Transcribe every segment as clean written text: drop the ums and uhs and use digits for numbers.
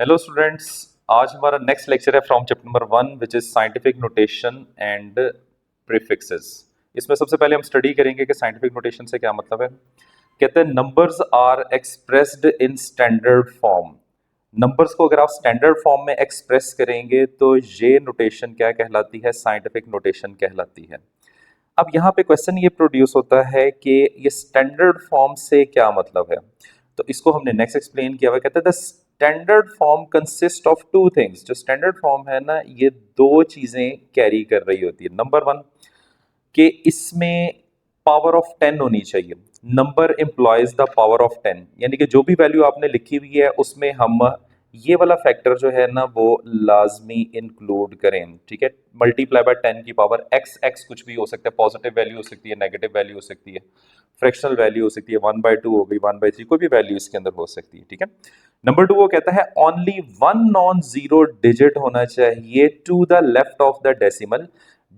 Hello students, आज हमारा next lecture है from chapter number 1 which is scientific notation and prefixes. इसमें सबसे पहले हम स्टडी करेंगे कि साइंटिफिक नोटेशन से क्या मतलब है। कहते हैं numbers are expressed in standard form. Numbers को अगर आप स्टैंडर्ड फॉर्म में एक्सप्रेस करेंगे तो ये नोटेशन क्या कहलाती है, साइंटिफिक नोटेशन कहलाती है। अब यहाँ पे क्वेश्चन ये प्रोड्यूस होता है कि ये स्टैंडर्ड फॉर्म से क्या मतलब है। तो इसको हमने नेक्स्ट एक्सप्लेन किया हुआ, कहते हैं the standard form consist of two things. जो स्टैंडर्ड फॉर्म है ना, ये दो चीजें कैरी कर रही होती है। नंबर वन कि इसमें पावर ऑफ 10 होनी चाहिए। Number employees the power of 10, यानी कि जो भी वैल्यू आपने लिखी हुई है उसमें हम ये वाला फैक्टर जो है ना वो लाजमी इंक्लूड करें। ठीक है, मल्टीप्लाई बाय 10 की पावर एक्स, एक्स कुछ भी हो सकता है, पॉजिटिव वैल्यू हो सकती है, नेगेटिव वैल्यू हो सकती है, फ्रैक्शनल वैल्यू हो सकती है, 1/2 हो गई, 1/3, कोई भी वैल्यू इसके अंदर हो सकती है। ठीक है, नंबर 2 वो कहता है only one non zero digit होना चाहिए to the left of the decimal.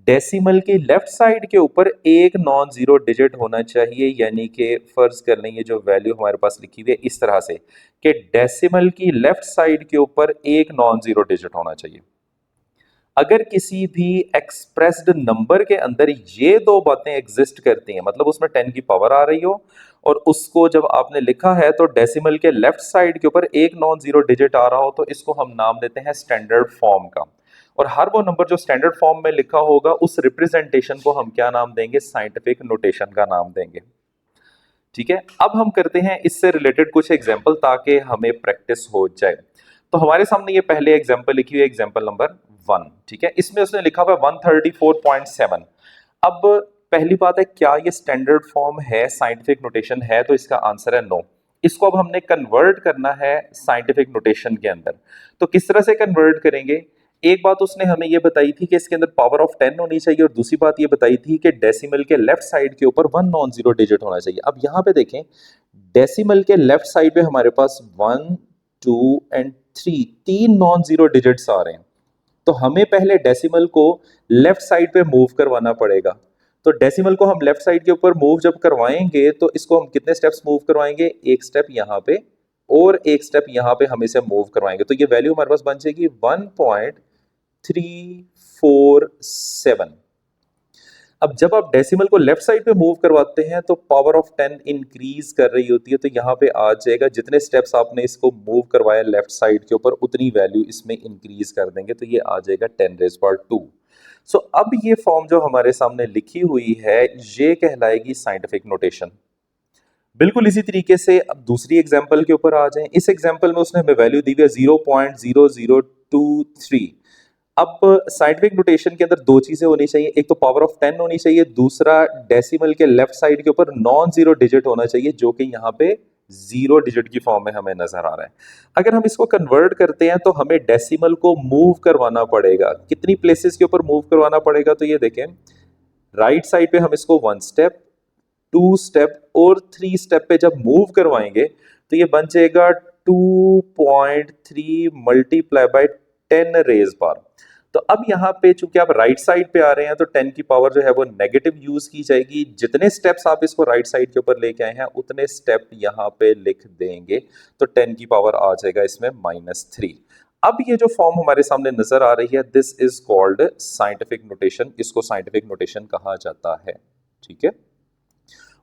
Decimal की लेफ्ट साइड के ऊपर एक नॉन जीरो डिजिट होना चाहिए, यानी कि फर्ज कर लें ये जो वैल्यू हमारे पास लिखी हुई है इस तरह से कि डेसिमल की लेफ्ट साइड के ऊपर एक नॉन जीरो डिजिट होना चाहिए। अगर किसी भी एक्सप्रेस्ड नंबर के अंदर ये दो बातें एग्जिस्ट करती हैं, मतलब उसमें 10 की पावर आ रही हो और उसको जब आपने लिखा है तो डेसिमल के लेफ्ट साइड के ऊपर एक नॉन जीरो डिजिट आ रहा हो, तो इसको हम नाम देते हैं स्टैंडर्ड फॉर्म का। और हर वो नंबर जो स्टैंडर्ड फॉर्म में लिखा होगा उस रिप्रेजेंटेशन को हम क्या नाम देंगे, साइंटिफिक नोटेशन का नाम देंगे। ठीक है, अब हम करते हैं इससे रिलेटेड कुछ एग्जाम्पल ताकि हमें प्रैक्टिस हो जाए। तो हमारे सामने ये पहले एग्जाम्पल लिखी हुई है, एग्जाम्पल नंबर 1। ठीक है, इसमें उसने लिखा हुआ है 134.7। अब पहली बात है, क्या ये स्टैंडर्ड फॉर्म है, साइंटिफिक नोटेशन है? तो इसका आंसर है नो। इसको अब हमने कन्वर्ट करना है साइंटिफिक नोटेशन के अंदर। तो किस तरह से कन्वर्ट करेंगे? एक बात उसने हमें ये बताई थी कि इसके अंदर पावर ऑफ 10 होनी चाहिए, और दूसरी बात ये बताई थी कि डेसिमल के लेफ्ट साइड के ऊपर वन नॉन जीरो डिजिट होना चाहिए। अब यहाँ पे देखें, डेसिमल के लेफ्ट साइड पे हमारे पास 1, 2 एंड 3 तीन नॉन जीरो डिजिट्स आ रहे हैं। तो हमें पहले डेसिमल को लेफ्ट साइड पे मूव करवाना पड़ेगा। तो डेसिमल को हम लेफ्ट साइड के ऊपर मूव जब करवाएंगे तो इसको हम कितने स्टेप्स मूव करवाएंगे? एक स्टेप यहाँ पे और एक स्टेप यहाँ पे हम इसे मूव करवाएंगे। तो ये वैल्यू हमारे पास बन जाएगी 1.347। अब जब आप डेसिमल को लेफ्ट साइड पे मूव करवाते हैं तो पावर ऑफ 10 इंक्रीज कर रही होती है। तो यहाँ पे आ जाएगा, जितने स्टेप्स आपने इसको मूव करवाया लेफ्ट साइड के ऊपर उतनी वैल्यू इसमें इंक्रीज कर देंगे, तो ये आ जाएगा 10⁻²। सो अब ये फॉर्म जो हमारे सामने लिखी हुई है ये कहलाएगी साइंटिफिक नोटेशन। बिल्कुल इसी तरीके से अब दूसरी एग्जांपल के ऊपर आ जाएं। इस एग्जांपल में उसने हमें वैल्यू दी हुई है 0.0023। अब साइंटिफिक नोटेशन के अंदर दो चीजें होनी चाहिए, एक तो पावर ऑफ 10 होनी चाहिए, दूसरा डेसिमल के लेफ्ट साइड के ऊपर नॉन जीरो डिजिट होना चाहिए, जो कि यहाँ पे जीरो डिजिट की फॉर्म में हमें नजर आ रहा है। अगर हम इसको कन्वर्ट करते हैं तो हमें डेसिमल को मूव करवाना पड़ेगा। कितनी प्लेसेस के ऊपर मूव करवाना पड़ेगा? तो ये देखें, राइट साइड पे हम इसको 1 स्टेप, 2 स्टेप और 3 स्टेप पे जब मूव करवाएंगे तो ये बन जाएगा 2.3 मल्टीप्लाई बाय 10 रेज बार। तो अब यहाँ पे चूंकि आप राइट साइड पे आ रहे हैं तो 10 की पावर जो है वो नेगेटिव यूज की जाएगी। जितने स्टेप्स आप इसको राइट साइड के ऊपर लेके आए हैं उतने स्टेप यहाँ पे लिख देंगे, तो 10 की पावर आ जाएगा इसमें -3। अब ये जो फॉर्म हमारे सामने नजर आ रही है, this is called scientific notation. इसको साइंटिफिक नोटेशन कहा जाता है। ठीक है,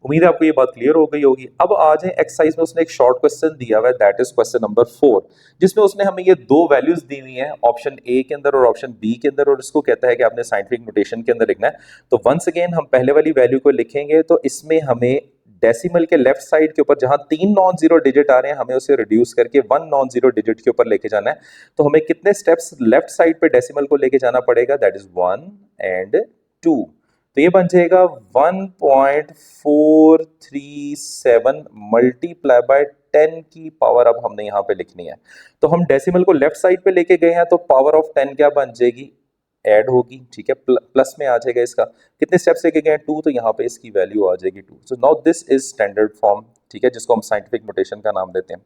उम्मीद है आपको ये बात क्लियर हो गई होगी। अब आ जाए एक्सरसाइज में, उसने एक शॉर्ट क्वेश्चन दिया हुआ है, दैट इज क्वेश्चन नंबर 4, जिसमें उसने हमें ये दो वैल्यूज दी हुई हैं, ऑप्शन ए के अंदर और ऑप्शन बी के अंदर, और इसको कहता है कि आपने साइंटिफिक नोटेशन के अंदर लिखना है। तो वंस अगेन हम पहले वाली वैल्यू को लिखेंगे, तो इसमें हमें डेसिमल के लेफ्ट साइड के ऊपर जहां 3 नॉन जीरो डिजिट आ रहे हैं हमें उसे रिड्यूस करके 1 नॉन जीरो डिजिट के ऊपर लेके जाना है। तो हमें कितने स्टेप्स लेफ्ट साइड पे डेसिमल को लेके जाना पड़ेगा? That is 1 and 2। तो ये बन जाएगा 1.437 मल्टीप्लाई बाय 10 की पावर अब हमने यहाँ पे लिखनी है। तो हम डेसिमल को लेफ्ट साइड पे लेके गए हैं तो पावर ऑफ 10 क्या बन जाएगी? ऐड होगी। ठीक है, प्लस में आ जाएगा इसका। कितने स्टेप्स लेके गए? 2, तो यहाँ पे इसकी वैल्यू आ जाएगी 2। So now this is standard form. ठीक है, जिसको हम साइंटिफिक नोटेशन का नाम देते हैं।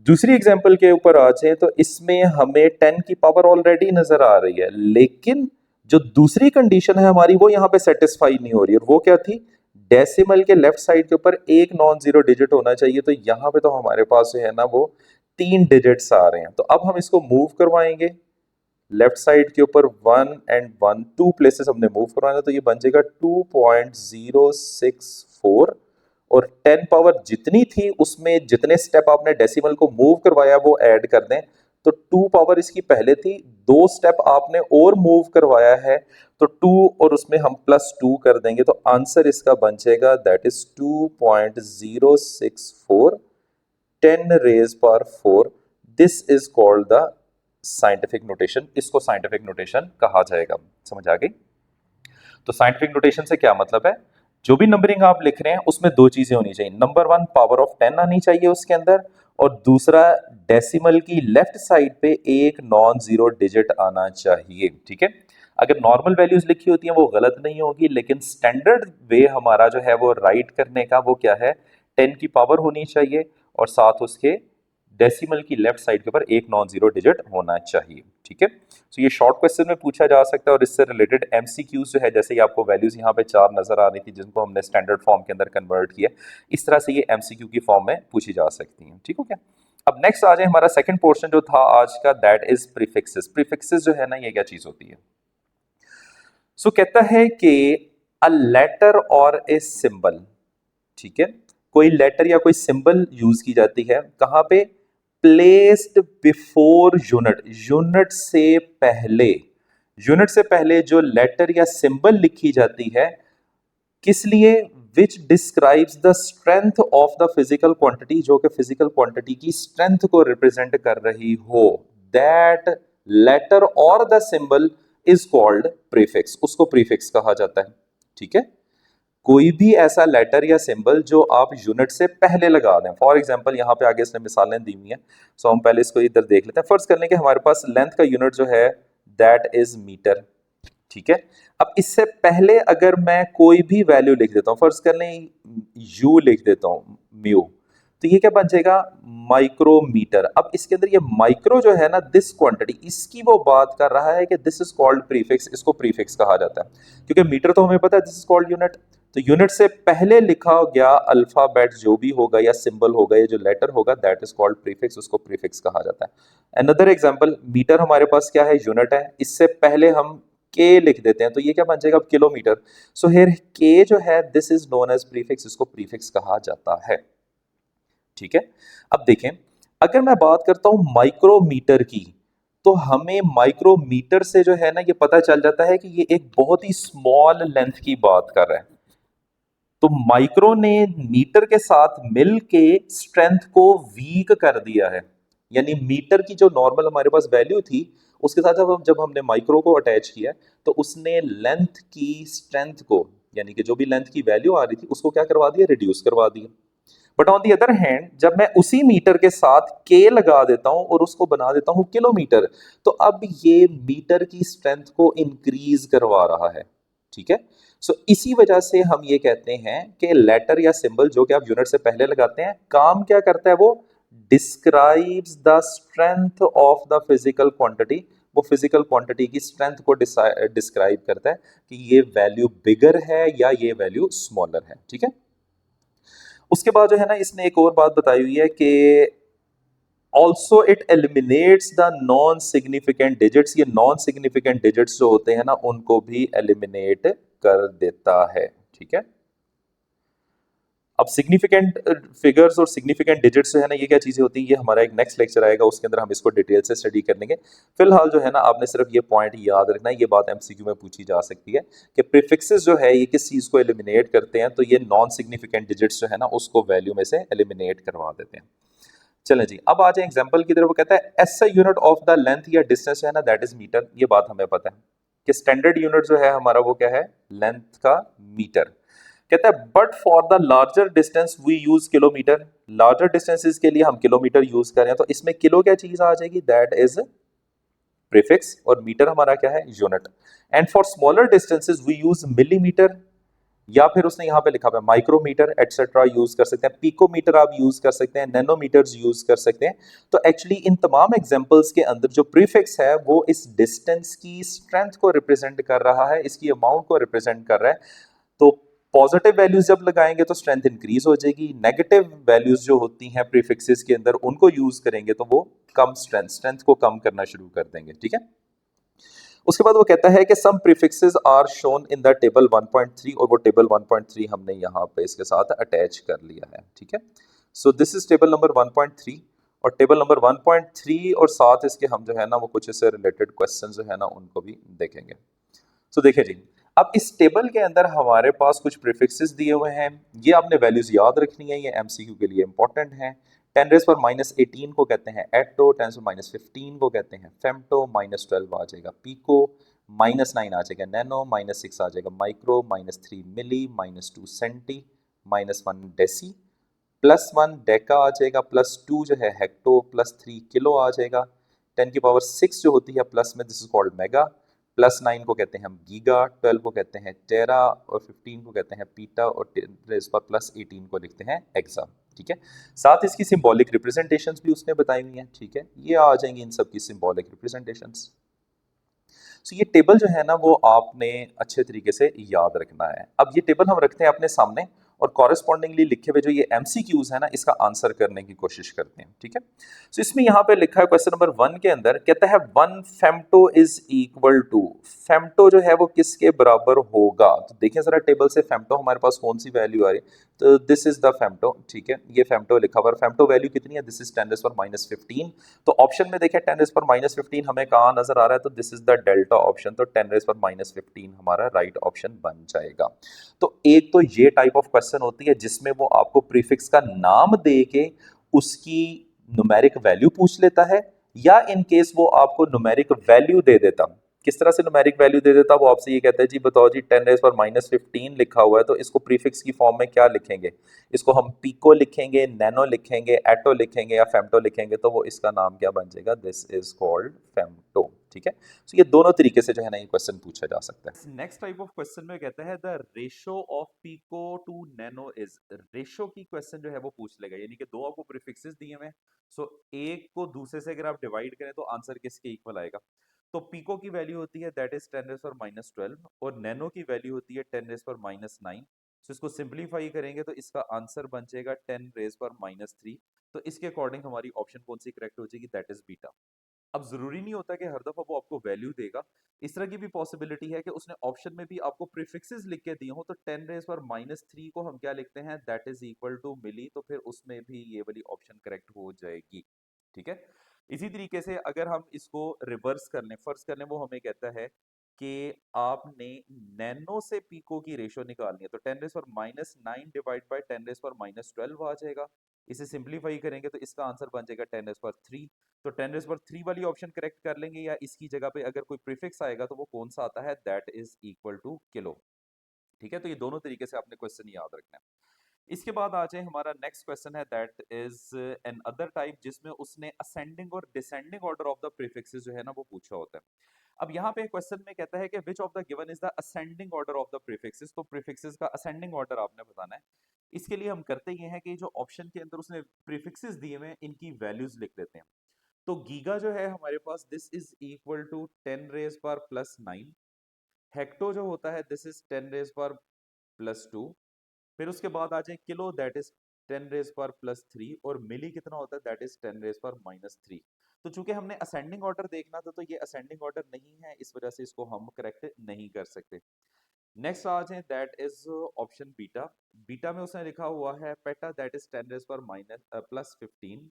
दूसरी एग्जाम्पल के ऊपर आ जाए तो इसमें हमें 10 की पावर ऑलरेडी नजर आ रही है, लेकिन जो दूसरी कंडीशन है हमारी वो यहाँ पे सेटिस्फाई नहीं हो रही है। और वो क्या थी? डेसिमल के लेफ्ट साइड के ऊपर एक नॉन जीरो डिजिट होना चाहिए। तो यहाँ पे तो हमारे पास जो है ना वो 3 डिजिट्स आ रहे हैं। तो अब हम इसको मूव करवाएंगे लेफ्ट साइड के ऊपर 1 and 1 2 प्लेसेस हमने मूव करवाना, तो ये बन जाएगा 2.064 और 10 पावर जितनी थी उसमें जितने स्टेप आपने डेसिमल को मूव करवाया वो ऐड कर दें। तो 2 पावर इसकी पहले थी, 2 स्टेप आपने और मूव करवाया है तो 2 और उसमें हम +2 कर देंगे, तो आंसर इसका बन जाएगा that is 2.064 10 raised power 4। This is called the scientific notation. इसको साइंटिफिक नोटेशन कहा जाएगा। समझ आ गई? तो साइंटिफिक नोटेशन से क्या मतलब है, जो भी नंबरिंग आप लिख रहे हैं उसमें 2 चीजें होनी चाहिए। नंबर 1 पावर ऑफ 10 आनी चाहिए उसके अंदर, और दूसरा डेसिमल की लेफ्ट साइड पे एक नॉन जीरो डिजिट आना चाहिए। ठीक है, अगर नॉर्मल वैल्यूज लिखी होती हैं वो गलत नहीं होगी, लेकिन स्टैंडर्ड वे हमारा जो है वो राइट करने का वो क्या है, 10 की पावर होनी चाहिए और साथ उसके डेसिमल की लेफ्ट साइड के ऊपर एक नॉन जीरो डिजिट होना चाहिए। ठीक है, तो ये शॉर्ट क्वेश्चन में पूछा जा सकता है और इससे रिलेटेड एमसीक्यूज जो है, जैसे ही आपको वैल्यूज यहाँ पे 4 नजर आ रही थी जिनको हमने स्टैंडर्ड फॉर्म के अंदर कन्वर्ट किया, इस तरह से ये एमसीक्यू की फॉर्म में पूछी जा सकती हैं। ठीक हो क्या? अब नेक्स्ट आ जाए, हमारा सेकंड पोर्शन जो था आज का, दैट इज प्रीफिक्सेस। प्रीफिक्सेस जो है ना, ये क्या चीज होती है? सो कहता है कि अ लेटर और ए सिंबल, ठीक है, कोई लेटर या कोई सिंबल यूज की जाती है कहां पे? प्लेस्ड बिफोर यूनिट, यूनिट से पहले, यूनिट से पहले जो लेटर या सिंबल लिखी जाती है, किस लिए? Which describes the strength of the physical quantity, जो कि फिजिकल क्वांटिटी की स्ट्रेंथ को रिप्रेजेंट कर रही हो, दैट लेटर और the symbol is called prefix, उसको प्रीफिक्स कहा जाता है। ठीक है, कोई भी ऐसा लेटर या सिंबल जो आप यूनिट से पहले लगा दें। फॉर एग्जांपल यहाँ पे आगे इसने मिसालें दी हुई हैं, सो हम पहले इसको इधर देख लेते हैं। फर्ज कर लें कि हमारे पास लेंथ का यूनिट जो है दैट इज मीटर। ठीक है, अब इससे पहले अगर मैं कोई भी वैल्यू लिख देता हूं, फर्ज कर लें यू लिख देता हूं, म्यू, तो ये क्या बन जाएगा? माइक्रोमीटर। अब इसके अंदर ये माइक्रो जो है ना, दिस क्वांटिटी, इसकी वो बात कर रहा है कि दिस इज कॉल्ड प्रीफिक्स, इसको प्रीफिक्स कहा जाता है। क्योंकि मीटर तो हमें पता है दिस इज कॉल्ड यूनिट, तो यूनिट से पहले लिखा गया अल्फाबेट जो भी होगा या सिंबल होगा या जो लेटर होगा, दैट इज कॉल्ड प्रीफिक्स, उसको प्रीफिक्स कहा जाता है। अनदर एग्जांपल, मीटर हमारे पास क्या है? यूनिट है, इससे पहले हम के लिख देते हैं तो ये क्या बन जाएगा? किलोमीटर। सो हियर के जो है this is known as prefix, इसको प्रीफिक्स कहा जाता है। ठीक है, अब देखें, अगर मैं बात करता हूं माइक्रोमीटर की, तो हमें माइक्रोमीटर से जो है ना ये पता चल जाता है कि ये एक बहुत ही स्मॉल लेंथ की बात कर रहा है। तो माइक्रो ने मीटर के साथ मिल के स्ट्रेंथ को वीक कर दिया है, यानी मीटर की जो नॉर्मल हमारे पास वैल्यू थी उसके साथ जब हमने माइक्रो को अटैच किया तो उसने लेंथ की स्ट्रेंथ को, यानी कि जो भी लेंथ की वैल्यू आ रही थी उसको क्या करवा दिया? रिड्यूस करवा दिया। But on the other hand, जब मैं उसी मीटर के साथ के लगा देता हूं और उसको बना देता हूं किलोमीटर, तो अब ये मीटर की स्ट्रेंथ को इंक्रीज करवा रहा है। ठीक है, सो इसी वजह से हम ये कहते हैं कि लेटर या सिंबल जो कि आप यूनिट से पहले लगाते हैं, काम क्या करता है? वो describes the strength of the physical quantity, वो फिजिकल क्वांटिटी की स्ट्रेंथ को डिस्क्राइब करता है कि ये वैल्यू बिगर है या ये वैल्यू स्मॉलर है। ठीक है, उसके बाद जो है ना इसने एक और बात बताई हुई है कि also it eliminates the non significant digits, ये नॉन सिग्निफिकेंट डिजिट्स जो होते हैं ना उनको भी एलिमिनेट कर देता है। ठीक है, अब सिग्निफिकेंट फिगर्स और सिग्निफिकेंट डिजिट्स जो है ना ये क्या चीजें होती हैं, ये हमारा एक नेक्स्ट लेक्चर आएगा, उसके अंदर हम इसको डिटेल से स्टडी कर लेंगे। फिलहाल जो है ना आपने सिर्फ ये पॉइंट याद रखना है, ये बात एमसीक्यू में पूछी जा सकती है कि प्रीफिक्सेस जो है ये किस चीज को एलिमिनेट करते हैं, तो ये नॉन सिग्निफिकेंट डिजिट्स जो है ना उसको वैल्यू में से एलिमिनेट करवा देते हैं। चलें जी, अब आ जाए एग्जांपल की तरफ। वो कहता है SI unit of the length या डिस्टेंस है ना, दैट इज मीटर। ये बात हमें पता है कि स्टैंडर्ड यूनिट जो है हमारा वो क्या है? लेंथ का मीटर। कहता है but for the larger distance we use kilometre, larger distances के लिए हम किलोमीटर यूज कर रहे हैं, तो इसमें किलो क्या चीज आ जाएगी? दैट इज प्रीफिक्स, और मीटर हमारा क्या है? Unit. And for smaller distances we use millimetre, या फिर उसने यहाँ पे लिखा हुआ है माइक्रोमीटर एटसेट्रा यूज कर सकते हैं, पिकोमीटर आप यूज कर सकते हैं, नैनोमीटर्स यूज कर सकते हैं। तो एक्चुअली इन तमाम एग्जांपल्स के अंदर जो प्रीफिक्स है वो इस डिस्टेंस की स्ट्रेंथ को रिप्रेजेंट कर रहा है, इसकी अमाउंट को रिप्रेजेंट कर रहा है। तो पॉजिटिव वैल्यूज जब लगाएंगे तो स्ट्रेंथ इंक्रीज हो जाएगी, नेगेटिव वैल्यूज जो होती हैं प्रीफिक्सेस के अंदर उनको यूज करेंगे तो वो कम स्ट्रेंथ को कम करना शुरू कर देंगे, ठीक है। उसके बाद वो कहता है कि some prefixes are shown in the table 1.3 और वो टेबल 1.3 हमने यहाँ पे इसके साथ अटैच कर लिया है, ठीक है। So this is table number 1.3 और टेबल नंबर 1.3 और साथ इसके हम जो है ना वो कुछ इससे रिलेटेड क्वेश्चन जो है ना उनको भी देखेंगे। सो देखिए जी, अब इस टेबल के अंदर हमारे पास कुछ प्रीफिक्सेस दिए हुए हैं, ये आपने वैल्यूज याद रखनी है, ये एमसीक्यू के लिए इंपॉर्टेंट है। 10 रेज पर -18 को कहते हैं एटो, 10 पर -15 को कहते हैं फेम्टो, -12 आ जाएगा पीको, -9 आ जाएगा नैनो, -6 आ जाएगा माइक्रो, -3 मिली, -2 सेंटी, -1 डेसी, +1 डेका आ जाएगा, +2 जो है हेक्टो, +3 किलो आ जाएगा। 10 की पावर 6 जो होती है प्लस में, दिस इज कॉल्ड मेगा। +9 को कहते हैं हम गीगा, 12 को कहते हैं टेरा और 15 को कहते हैं पीटा और रेज पर +18 को लिखते हैं एक्सा, ठीक है। साथ इसकी सिंबॉलिक रिप्रेजेंटेशंस भी उसने बताई हुई हैं, ठीक है, ये आ जाएंगी इन सब की सिंबॉलिक रिप्रेजेंटेशंस। सो ये टेबल जो है ना वो आपने अच्छे तरीके से याद रखना है। अब ये टेबल हम रखते हैं अपने सामने और कॉरेस्पॉन्डिंगली लिखे हुए जो ये एमसीक्यूज है ना इसका आंसर करने की कोशिश करते हैं, ठीक है। सो इसमें यहाँ पे लिखा है क्वेश्चन नंबर 1 के अंदर कहता है 1 femto is equal to, femto जो है वो किसके बराबर होगा। तो देखें जरा टेबल से फेम्टो हमारे पास कौन सी वैल्यू आ रही है, तो दिस इज द फेम्टो, ठीक है, ये फेम्टो लिखा हुआ है। फेम्टो वैल्यू कितनी है, दिस इज 10⁻⁻15। तो ऑप्शन में देखें 10⁻⁻15 हमें कहाँ नजर आ रहा है, तो this is the delta option, तो 10⁻⁻15 हमारा राइट ऑप्शन बन जाएगा। तो एक तो ये टाइप ऑफ क्वेश्चन होती है जिसमें वो आपको प्रीफिक्स का नाम दे के उसकी न्यूमेरिक वैल्यू पूछ लेता है, या इन केस वो आपको न्यूमेरिक वैल्यू दे देता। किस तरह से न्यूमेरिक वैल्यू दे देता, वो आपसे ये कहता है जी बताओ जी 10⁻⁻15 लिखा हुआ है तो इसको प्रीफिक्स की फॉर्म में क्या लिखेंगे, इसको हम पीको लिखेंगे, नैनो लिखेंगे, एटो लिखेंगे या फेम्टो लिखेंगे, तो वो इसका नाम क्या बन जाएगा, दिस इज कॉल्ड फेम्टो, ठीक है। तो ये दोनों तरीके से जो है ना ये क्वेश्चन पूछा जा सकता है। नेक्स्ट टाइप ऑफ क्वेश्चन में कहता है the ratio of pico to nano is, ratio की क्वेश्चन जो है वो पूछ लेगा, यानी कि दो आपको प्रीफिक्सेस दिए हुए हैं, सो एक को दूसरे से अगर आप डिवाइड करें तो आंसर किसके इक्वल आएगा। तो पीको की वैल्यू होती है दैट इज 10⁻⁻12 और नैनो की वैल्यू होती है 10⁻⁻9। तो इसको सिंप्लीफाई करेंगे तो इसका आंसर बन जाएगा 10⁻⁻3। तो इसके अकॉर्डिंग हमारी ऑप्शन कौन सी करेक्ट हो जाएगी, दैट इज बीटा। अब जरूरी नहीं होता कि हर दफा वो आपको वैल्यू देगा, इस तरह की भी पॉसिबिलिटी है कि उसने ऑप्शन में भी आपको प्रीफिक्सेस लिख के दिए हो, तो 10⁻³ को हम क्या लिखते हैं, दैट इज इक्वल टू मिली, तो फिर उसमें भी ये वाली ऑप्शन करेक्ट हो जाएगी, ठीक है। इसी तरीके से अगर हम इसको रिवर्स कर लें, फर्ज कर लें वो हमें कहता है कि आपने नैनो से पीको की रेशो निकालनी है, तो 10⁻⁻9 डिवाइड बाय 10⁻⁻12 आ जाएगा। इसे सिंप्लीफाई करेंगे तो इसका आंसर बन जाएगा 10⁻3। तो 10⁻3 वाली ऑप्शन करेक्ट कर लेंगे, या इसकी जगह पे अगर कोई प्रीफिक्स आएगा तो वो कौन सा आता है, that is equal two kilo, ठीक है। तो ये दोनों तरीके से आपने क्वेश्चन याद रखना है। इसके बाद आ जाए हमारा नेक्स्ट क्वेश्चन है that is an other type, जिसमें उसने असेंडिंग और descending order of the prefixes जो है ना वो पूछा होता है। अब यहाँ पे क्वेश्चन में कहता है कि which of the given is the ascending order of the prefixes, तो प्रीफिक्सेस का असेंडिंग ऑर्डर आपने बताना है। इसके लिए हम करते ये हैं कि जो ऑप्शन के अंदर उसने प्रीफिक्सेस दिए हुए हैं इनकी वैल्यूज लिख देते हैं। तो गीगा जो है हमारे पास this is equal to 10⁻⁻9। Hecto जो होता है दिस इज 10⁻+2। फिर उसके बाद आ जाए किलो, दैट इज 10⁻+3 और मिली कितना होता है, दैट इज 10⁻⁻3। तो चूंकि हमने असेंडिंग ऑर्डर देखना था तो ये असेंडिंग ऑर्डर नहीं है, इस वजह से इसको हम करेक्ट नहीं कर सकते। नेक्स्ट आ जाए that is option beta. Beta में उसने लिखा हुआ है पेटा, दैट इज 10⁻+15।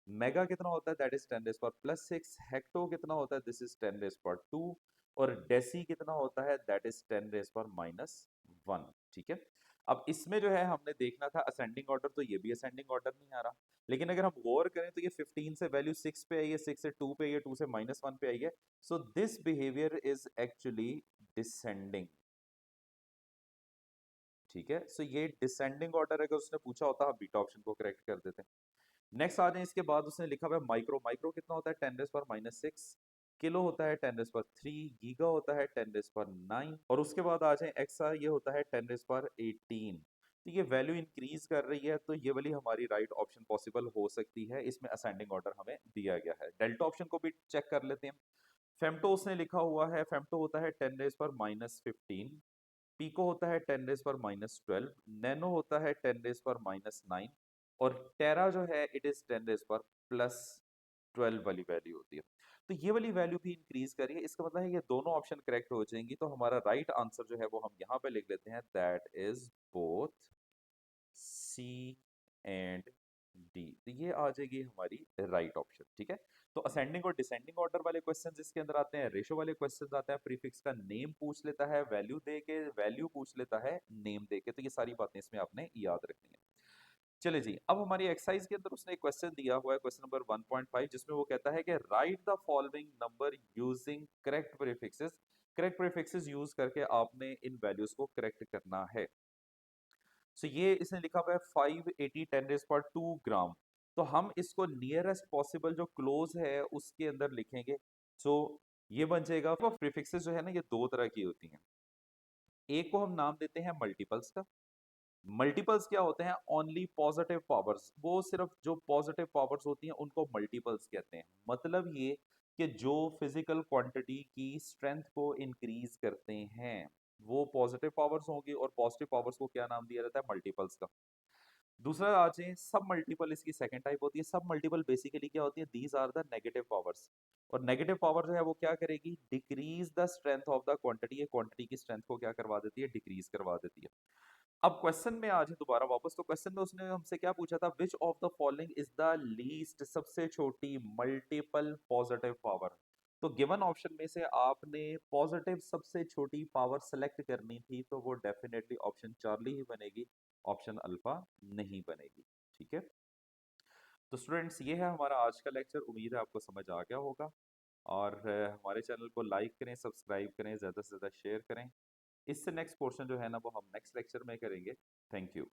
मेगा कितना होता है, दैट इज 10⁻+6। हेक्टो कितना होता है, दिस इज 10⁻2। और डेसी कितना होता है, दैट इज 10⁻⁻1, ठीक है। अब इसमें जो है हमने देखना था असेंडिंग ऑर्डर, तो ये भी असेंडिंग ऑर्डर नहीं आ रहा, लेकिन अगर हम गौर करें तो ये 15 से वैल्यू 6 पे आई है, 6 से 2 पे आई है, 2 से -1 पे आई है। So this behaviour is actually descending, ठीक है। सो ये डिसेंडिंग ऑर्डर अगर उसने पूछा होता हम बीटा ऑप्शन को करेक्ट कर देते। नेक्स्ट आ जाए, इसके बाद उसने लिखा हुआ है माइक्रो। माइक्रो कितना होता है, 10⁻⁻6। किलो होता है 10⁻3। गीगा होता है 10⁻9 और उसके बाद आ जाए एक्सा, ये होता है 10⁻18। तो ये वैल्यू इंक्रीज कर रही है, तो ये वाली हमारी राइट ऑप्शन पॉसिबल हो सकती है, इसमें असेंडिंग ऑर्डर हमें दिया गया है। डेल्टा ऑप्शन को भी चेक कर लेते हैं। फेम्टो उसने लिखा हुआ है, फेम्टो होता है 10⁻⁻15। पिको होता है 10⁻⁻12, नैनो होता है 10⁻⁻9, और टेरा जो है इट इज 10⁻+12 वाली वैल्यू होती है। तो ये वाली वैल्यू भी इंक्रीज करिए, इसका मतलब है ये दोनों ऑप्शन करेक्ट हो जाएंगी। तो हमारा राइट आंसर जो है वो हम यहाँ पे लिख लेते हैं, that is both C and D. तो ये आ जाएगी हमारी राइट ऑप्शन, ठीक है। तो असेंडिंग और डिसेंडिंग ऑर्डर वाले क्वेश्चंस इसके अंदर आते हैं, रेशो वाले क्वेश्चंस आते हैं, प्रीफिक्स का नेम पूछ लेता है, वैल्यू दे के, वैल्यू पूछ लेता है नेम दे के। तो ये सारी बातें इसमें आपने याद रखनी है। चले जी, अब हमारी एक्सरसाइज के अंदर उसने एक क्वेश्चन दिया हुआ है, क्वेश्चन नंबर 1.5, जिसमें वो कहता है कि right the following number using correct prefixes. Correct prefixes use करके आपने इन वैल्यूज को करेक्ट करना है। सो ये इसने लिखा हुआ है 580 10⁻² ग्राम। तो हम इसको नियरेस्ट पॉसिबल जो क्लोज है उसके अंदर लिखेंगे। सो ये बन जाएगा। प्रीफिक्सेस जो है ना ये दो तरह की होती हैं, एक को हम नाम देते हैं मल्टीपल्स का। मल्टीपल्स क्या होते हैं? ओनली पॉजिटिव पावर्स, वो सिर्फ जो पॉजिटिव पावर्स होती हैं उनको मल्टीपल्स कहते हैं। मतलब ये कि जो फिजिकल क्वांटिटी की स्ट्रेंथ को इंक्रीज करते हैं वो पॉजिटिव पावर्स होंगी, और पॉजिटिव पावर्स को क्या नाम दिया जाता है? मल्टीपल्स का। दूसरा आ जाए सब मल्टीपल, इसकी सेकंड टाइप होती है। सब मल्टीपल बेसिकली क्या होती है? These are the negative powers. और नेगेटिव पावर जो है वो क्या करेगी? Decrease the strength of the quantity. ये क्वांटिटी की स्ट्रेंथ को क्या करवा देती है? डिक्रीज करवा देती है। अब क्वेश्चन में आ जाए दोबारा वापस। तो क्वेश्चन में उसने हमसे क्या पूछा था? Which of the following is the least, सबसे छोटी मल्टीपल पॉजिटिव पावर। तो गिवन ऑप्शन में से आपने पॉजिटिव सबसे छोटी पावर सेलेक्ट करनी थी, तो वो डेफिनेटली ऑप्शन चार्ली ही बनेगी, ऑप्शन अल्फा नहीं बनेगी, ठीक है। तो स्टूडेंट्स ये है हमारा आज का लेक्चर, उम्मीद है आपको समझ आ गया होगा। और हमारे चैनल को लाइक करें, सब्सक्राइब करें, ज़्यादा से ज़्यादा शेयर करें। इससे नेक्स्ट पोर्शन जो है ना वो हम नेक्स्ट लेक्चर में करेंगे। Thank you.